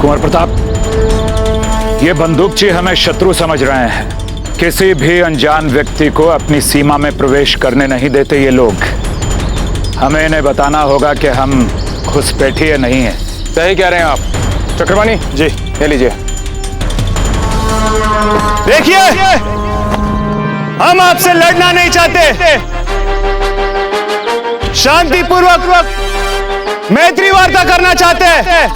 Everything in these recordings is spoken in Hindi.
कुंवर प्रताप, ये बंदूकची हमें शत्रु समझ रहे हैं। किसी भी अनजान व्यक्ति को अपनी सीमा में प्रवेश करने नहीं देते ये लोग। हमें इन्हें बताना होगा कि हम घुसपैठिए नहीं हैं। सही कह रहे हैं आप। चक्रपाणी जी, ले लीजिए। देखिए, हम आपसे लड़ना नहीं चाहते, शांतिपूर्वक मैत्री वार्ता करना चाहते हैं।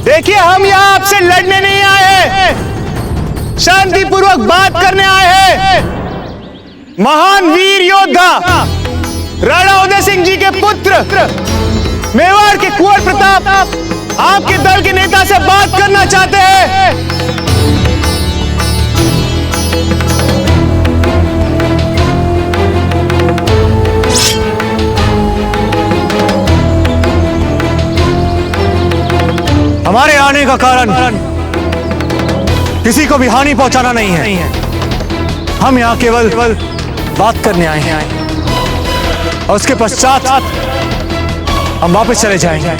देखिए, हम यहाँ आपसे लड़ने नहीं आए हैं, शांतिपूर्वक बात करने आए हैं। महान वीर योद्धा राणा उदय सिंह जी के पुत्र मेवाड़ के कुंवर प्रताप आपके दल के नेता से बात करना चाहते हैं। हमारे आने का कारण किसी को भी हानि पहुंचाना नहीं है। हम यहाँ केवल बात करने आए हैं और उसके पश्चात हम वापस चले जाएंगे।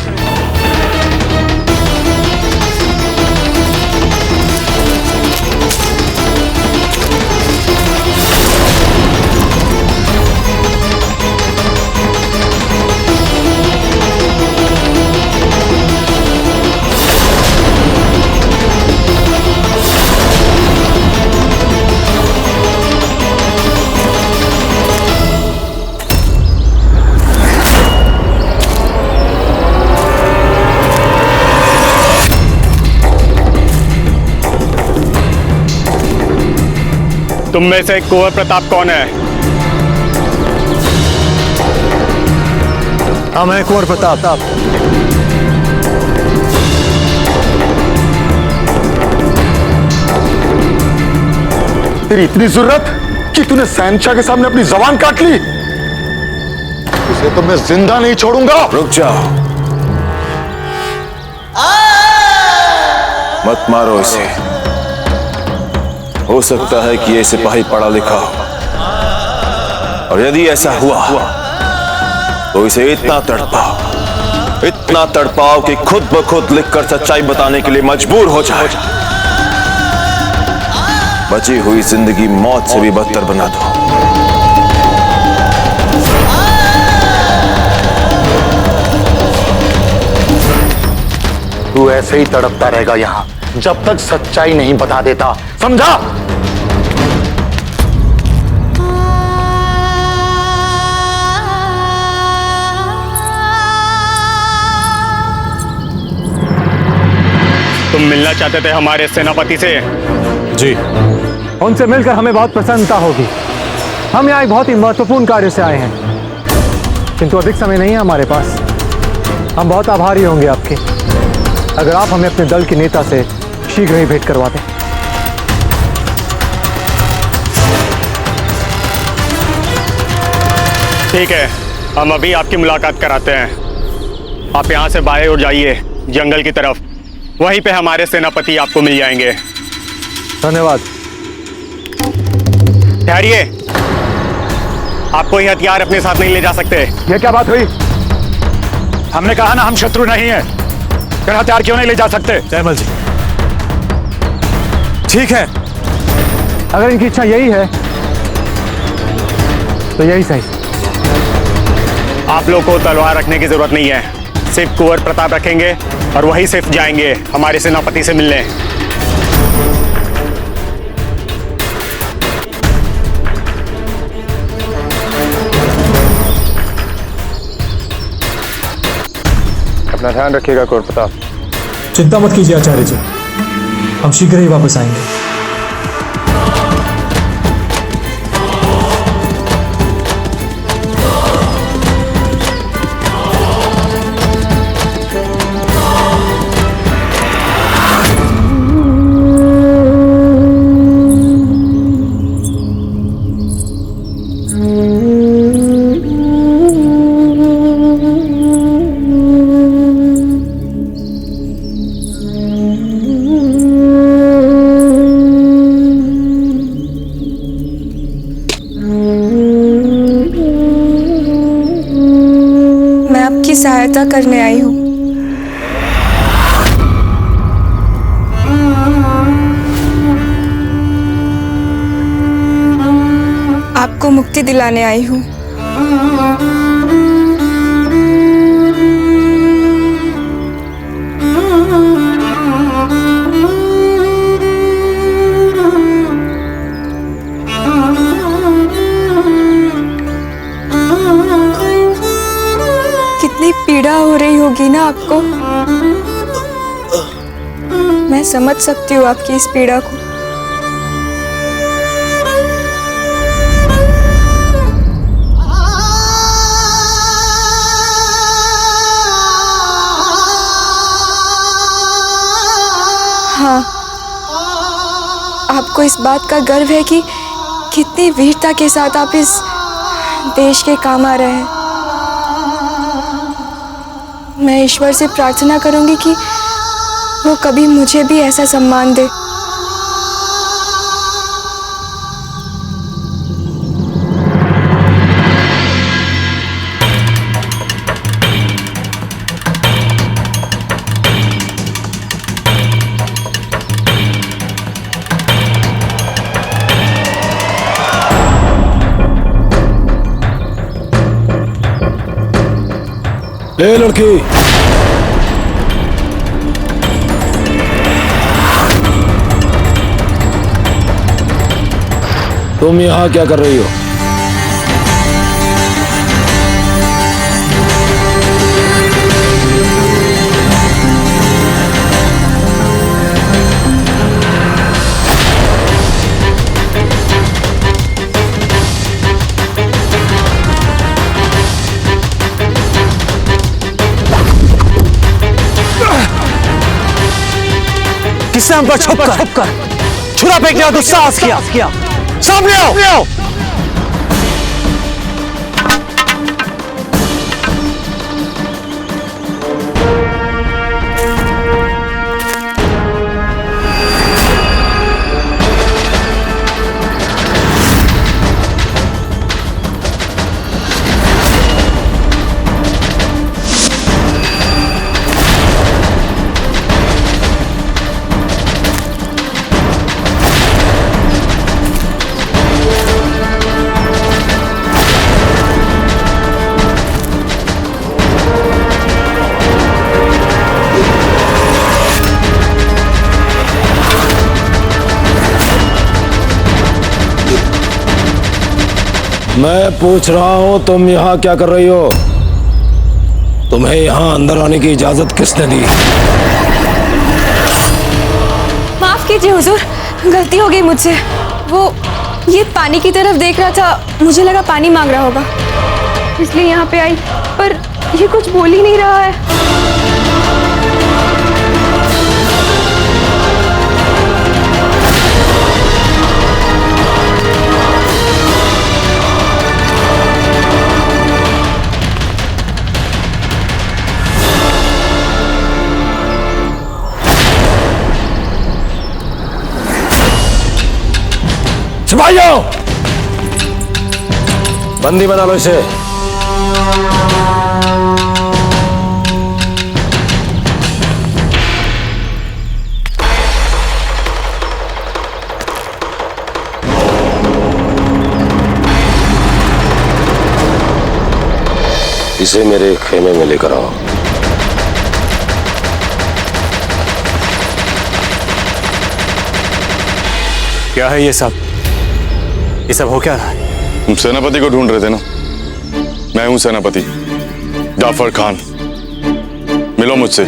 तुम में से कुंवर प्रताप कौन है? हम हैं कुंवर प्रताप। तेरी इतनी जरूरत कि तूने शहंशाह के सामने अपनी जबान काट ली? उसे तो मैं जिंदा नहीं छोड़ूंगा। रुक जाओ, मत मारो इसे। हो सकता है कि ये सिपाही पढ़ा लिखा हो, और यदि ऐसा हुआ तो इसे इतना तड़पाओ कि खुद ब खुद लिखकर सच्चाई बताने के लिए मजबूर हो जाए। बची हुई जिंदगी मौत से भी बदतर बना दो। तू ऐसे ही तड़पता रहेगा यहां जब तक सच्चाई नहीं बता देता, समझा? तुम मिलना चाहते थे हमारे सेनापति से? जी, उनसे मिलकर हमें बहुत प्रसन्नता होगी। हम यहाँ एक बहुत ही महत्वपूर्ण कार्य से आए हैं, किंतु अधिक समय नहीं है हमारे पास। हम बहुत आभारी होंगे आपके अगर आप हमें अपने दल के नेता से शीघ्र ही भेंट करवा दें। ठीक है, हम अभी आपकी मुलाकात कराते हैं। आप यहाँ से बाहर उड़ जाइए जंगल की तरफ, वहीं पे हमारे सेनापति आपको मिल जाएंगे। धन्यवाद। ठहरिए, आप कोई हथियार अपने साथ नहीं ले जा सकते। ये क्या बात हुई? हमने कहा ना हम शत्रु नहीं है, फिर हथियार क्यों नहीं ले जा सकते? जयमल जी, ठीक है, अगर इनकी इच्छा यही है तो यही सही। आप लोग को तलवार रखने की जरूरत नहीं है, सिर्फ कुंवर प्रताप रखेंगे और वही सिर्फ जाएंगे हमारे सेनापति से मिलने। अपना ध्यान रखिएगा कुंवर प्रताप। चिंता मत कीजिए आचार्य जी, हम शीघ्र ही वापस आएंगे। आपकी सहायता करने आई हूँ। आपको मुक्ति दिलाने आई हूँ। कितनी पीड़ा हो रही होगी ना आपको। मैं समझ सकती हूँ आपकी इस पीड़ा को। हाँ, आपको इस बात का गर्व है कि कितनी वीरता के साथ आप इस देश के काम आ रहे हैं। मैं ईश्वर से प्रार्थना करूंगी कि वो कभी मुझे भी ऐसा सम्मान दे। ए लड़की, तुम यहाँ क्या कर रही हो? किसने हम पर छुपकर छुरा फेंकने का दुस्साहस किया? सामने आओ! मैं पूछ रहा हूँ तुम यहाँ क्या कर रही हो? तुम्हें यहाँ अंदर आने की इजाजत किसने दी? माफ कीजिए हुजूर, गलती हो गई मुझसे। वो ये पानी की तरफ देख रहा था, मुझे लगा पानी मांग रहा होगा, इसलिए यहाँ पे आई, पर ये कुछ बोल ही नहीं रहा है। सिपाहियों, बंदी बना लो इसे। इसे मेरे खेमे में लेकर आओ। क्या है ये सब? ये सब हो क्या रहा है? तुम सेनापति को ढूंढ रहे थे ना? मैं हूं सेनापति जाफर खान। मिलो मुझसे।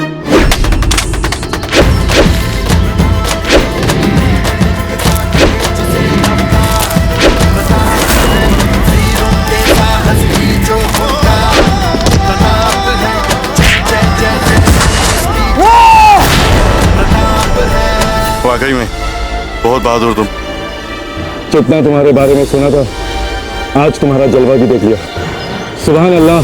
वाकई में बहुत बहादुर तुम। जितना तुम्हारे बारे में सुना था, आज तुम्हारा जलवा भी देख लिया। सुभान अल्लाह।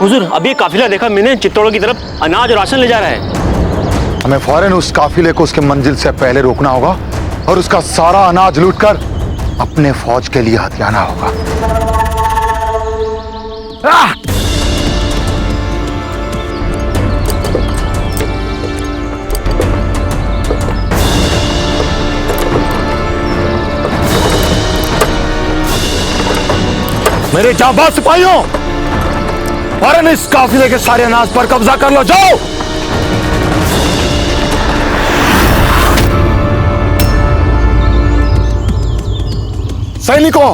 हुजूर, अभी एक काफिला देखा मैंने, चित्तौड़ की तरफ अनाज और राशन ले जा रहा है। हमें फौरन उस काफिले को उसके मंजिल से पहले रोकना होगा और उसका सारा अनाज लूटकर अपने फौज के लिए हथियाना होगा। मेरे जाबाज सिपाहियों, फौरन इस काफिले के सारे अनाज पर कब्जा कर लो, जाओ। सैनिकों,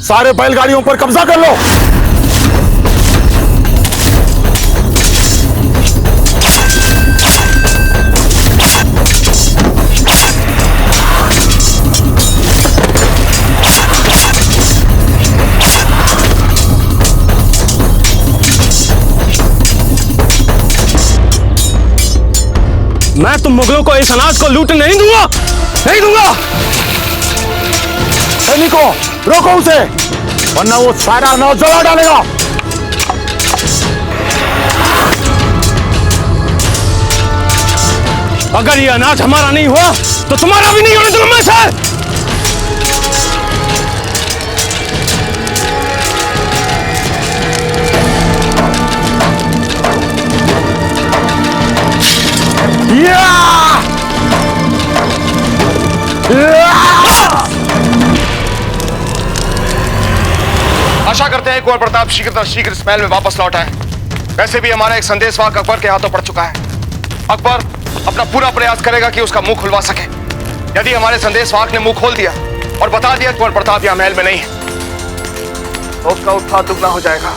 सारे बैलगाड़ियों पर कब्जा कर लो। मैं तुम मुगलों को इस अनाज को लूट नहीं दूंगा, नहीं दूंगा। सैनिकों, रोको उसे, वरना वो सारा अनाज जला डालेगा। अगर ये अनाज हमारा नहीं हुआ तो तुम्हारा भी नहीं होने दूंगा मैं सर। आशा करते हैं कुंवर प्रताप शीघ्र इस महल में वापस लौट आए। वैसे भी हमारा एक संदेशवाहक अकबर के हाथों पड़ चुका है। अकबर अपना पूरा प्रयास करेगा कि उसका मुंह खुलवा सके। यदि हमारे संदेशवाहक ने मुंह खोल दिया और बता दिया कुंवर प्रताप यहां महल में नहीं है, तो उसका उत्साह दुगना हो जाएगा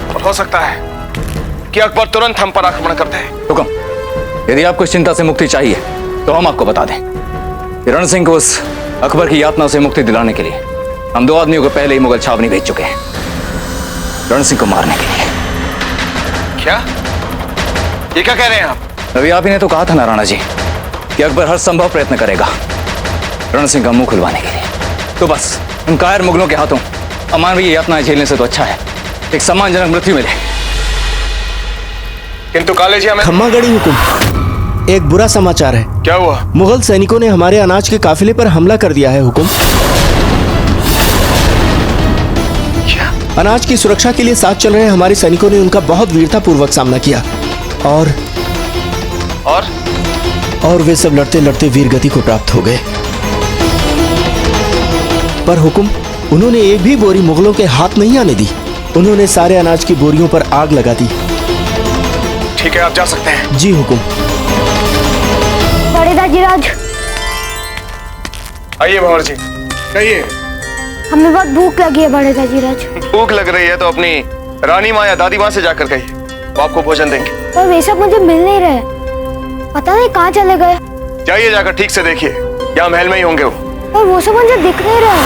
और हो सकता है कि अकबर तुरंत हम पर आक्रमण कर दे। हुक्म, यदि आपको इस चिंता से मुक्ति चाहिए तो हम आपको बता दें कि रण सिंह को उस अकबर की यातना से मुक्ति दिलाने के लिए हम 2 आदमियों को पहले ही मुगल छावनी भेज चुके हैं, रण सिंह को मारने के लिए। क्या? ये क्या कह रहे हैं आप? अभी आप ही ने तो कहा था ना राणा जी कि अकबर हर संभव प्रयत्न करेगा रण सिंह का मुंह खुलवाने के लिए। तो बस उन कायर मुगलों के हाथों अमानवीय यातनाएं झेलने से तो अच्छा है एक सम्मानजनक मृत्यु मिले। किंतु काले जी हमें खम्मागढ़ी हुकुम, एक बुरा समाचार है। क्या हुआ? मुगल सैनिकों ने हमारे अनाज के काफिले पर हमला कर दिया है हुकुम। क्या? अनाज की सुरक्षा के लिए साथ चल रहे हमारे सैनिकों ने उनका बहुत वीरतापूर्वक सामना किया और वे सब लड़ते लड़ते वीरगति को प्राप्त हो गए। पर हुकुम, उन्होंने एक भी बोरी मुगलों के हाथ नहीं आने दी। उन्होंने सारे अनाज की बोरियों पर आग लगा दी। ठीक है, आप जा सकते हैं। जी हुकुम। बड़े दाजीराज, आइए भंवर जी, कहिए। हमें बहुत भूख लगी है बड़े दाजीराज। भूख लग रही है तो अपनी रानी माँ या दादी माँ से जाकर कहिए, वो आपको भोजन देंगे। पर वे सब मुझे मिल नहीं रहे, पता नहीं कहाँ चले गए। जाइए, जाकर ठीक से देखिए, यहाँ महल में ही होंगे वो। पर वो सब मुझे दिख नहीं रहे।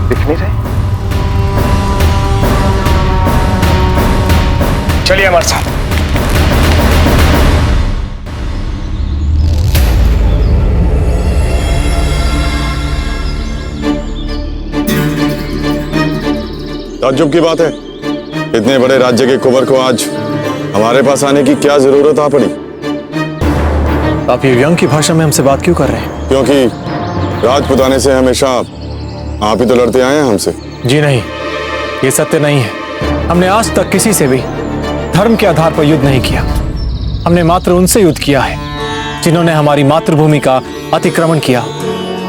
दिख नहीं रहे? चलिए हमारे साथ। ताज्जुब की बात है, इतने बड़े राज्य के कुंवर को आज हमारे पास आने की क्या जरूरत आ पड़ी? आप ये व्यंग की भाषा में हमसे बात क्यों कर रहे हैं? क्योंकि राजपुताने से हमेशा आप ही तो लड़ते आए हैं हमसे। जी नहीं, ये सत्य नहीं है। हमने आज तक किसी से भी धर्म के आधार पर युद्ध नहीं किया। हमने मात्र उनसे युद्ध किया है जिन्होंने हमारी मातृभूमि का अतिक्रमण किया,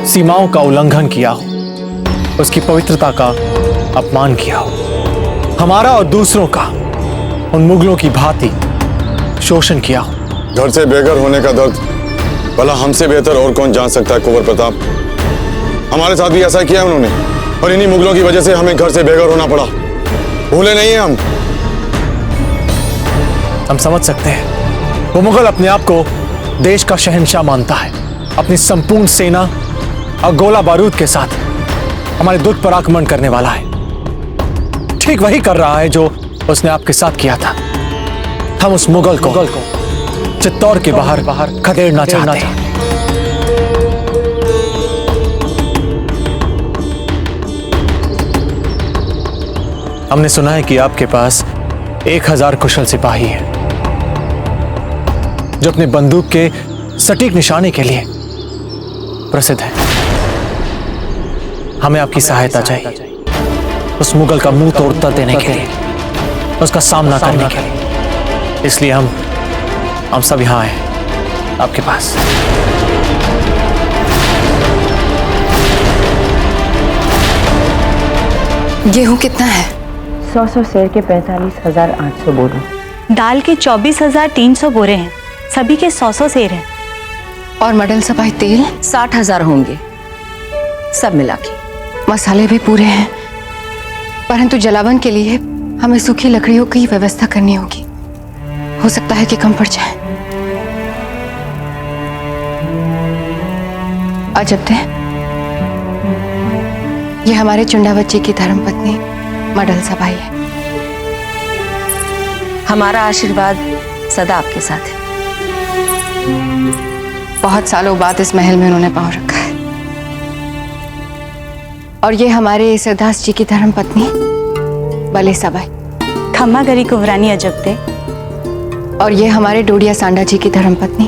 सीमाओं का उल्लंघन किया, उसकी पवित्रता का अपमान किया हो, हमारा और दूसरों का उन मुगलों की भांति शोषण किया हो। घर से बेघर होने का दर्द भला हमसे बेहतर और कौन जान सकता है कुंवर प्रताप। हमारे साथ भी ऐसा किया उन्होंने और इन्हीं मुगलों की वजह से हमें घर से बेघर होना पड़ा। भूले नहीं हैं हम समझ सकते हैं। वो मुगल अपने आप को देश का शहंशाह मानता है। अपनी संपूर्ण सेना और गोला बारूद के साथ हमारे दुर्ग पर आक्रमण करने वाला है। ठीक वही कर रहा है जो उसने आपके साथ किया था। हम उस मुगल को चित्तौड़ के बाहर खदेड़ना चाहते हैं। हमने सुना है कि आपके पास 1000 कुशल सिपाही हैं जो अपने बंदूक के सटीक निशाने के लिए प्रसिद्ध है। हमें आपकी सहायता चाहिए उस मुगल का मुंह तोड़ता देने के लिए, उसका सामना करने के लिए। इसलिए हम सब यहां आए आपके पास। गेहूं कितना है? 100 सेर के 45,800 बोरे। दाल के 24,300 बोरे हैं। सभी के 100 सेर हैं। और मडल सबाई तेल 60,000 होंगे सब मिला के। मसाले भी पूरे हैं, परंतु जलावन के लिए हमें सूखी लकड़ियों की व्यवस्था करनी होगी। हो सकता है कि कम पड़ जाए। अजब थे, ये हमारे चुंडावत जी की धर्मपत्नी मडल सबाई है। हमारा आशीर्वाद सदा आपके साथ है। बहुत सालों बाद इस महल में उन्होंने पांव रखा है। और ये हमारे सरदास जी की धर्मपत्नी बले सबाई। खम्मा गरी कुंवरानी अजबते। और ये हमारे डोडिया सांडा जी की धर्मपत्नी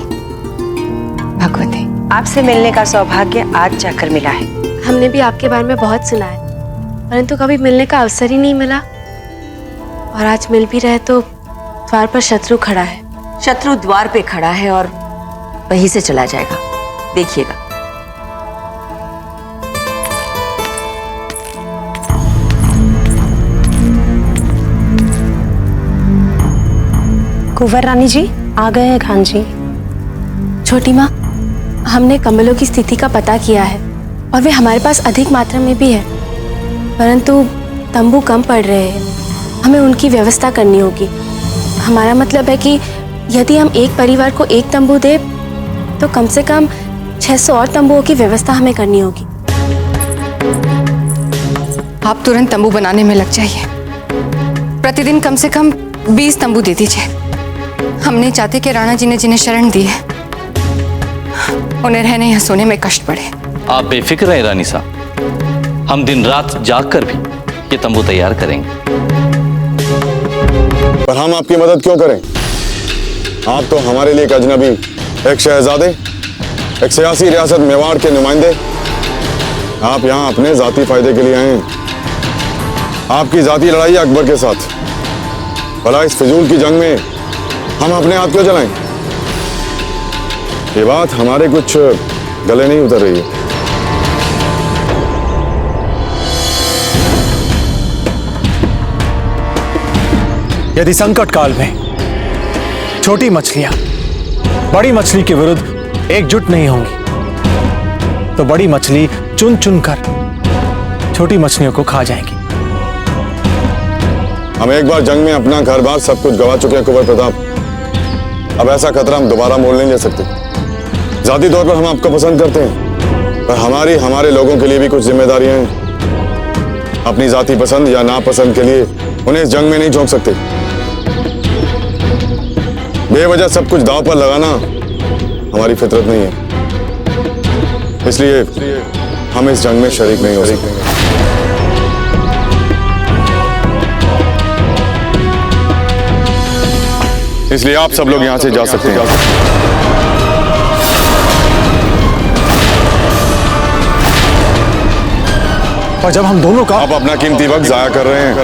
भगवती। आपसे मिलने का सौभाग्य आज जाकर मिला है। हमने भी आपके बारे में बहुत सुना है, परंतु कभी मिलने का अवसर ही नहीं मिला। और आज मिल भी रहे तो द्वार पर शत्रु खड़ा है। शत्रु द्वार पे खड़ा है और वहीं से चला जाएगा, देखिएगा। कुंवर रानी जी आ गए हैं खान जी। छोटी माँ, हमने कमलों की स्थिति का पता किया है और वे हमारे पास अधिक मात्रा में भी है, परंतु तंबू कम पड़ रहे हैं। हमें उनकी व्यवस्था करनी होगी। हमारा मतलब है कि यदि हम एक परिवार को एक तंबू दे तो कम से कम 600 और तंबुओं की व्यवस्था हमें करनी होगी। आप तुरंत तंबू बनाने में लग जाइए। प्रतिदिन कम से कम 20 तंबू दे दीजिए। हम नहीं चाहते कि राणा जी ने जिन्हें शरण दी है उन्हें रहने या सोने में कष्ट पड़े। आप बेफिक्र हैं रानी साहब, हम दिन रात जाग कर भी ये तंबू तैयार करेंगे। पर हम आपकी मदद क्यों करें? आप तो हमारे लिए एक अजनबी, एक शहजादे, एक सियासी रियासत मेवाड़ के नुमाइंदे। आप यहाँ अपने जाती फायदे के लिए आए हैं। आपकी जाती लड़ाई अकबर के साथ। भला इस फिजूल की जंग में हम अपने हाथ क्यों जलाएं? ये बात हमारे कुछ गले नहीं उतर रही है। यदि संकट काल में छोटी मछलियां बड़ी मछली के विरुद्ध एकजुट नहीं होंगी तो बड़ी मछली चुन चुन कर छोटी मछलियों को खा जाएंगी। हम एक बार जंग में अपना घर बार सब कुछ गवा चुके हैं कुंवर प्रताप। अब ऐसा खतरा हम दोबारा मोल नहीं ले सकते। जाती तौर पर हम आपको पसंद करते हैं, पर हमारे लोगों के लिए भी कुछ जिम्मेदारियां हैं। अपनी जाती पसंद या नापसंद के लिए उन्हें इस जंग में नहीं झोंक सकते। बेवजह सब कुछ दांव पर लगाना हमारी फितरत नहीं है। इसलिए हम इस जंग में शरीक नहीं हो सकते। इसलिए आप सब लोग यहां से जा सकते हैं। और जब हम दोनों का आप अपना कीमती वक्त जाया कर रहे हैं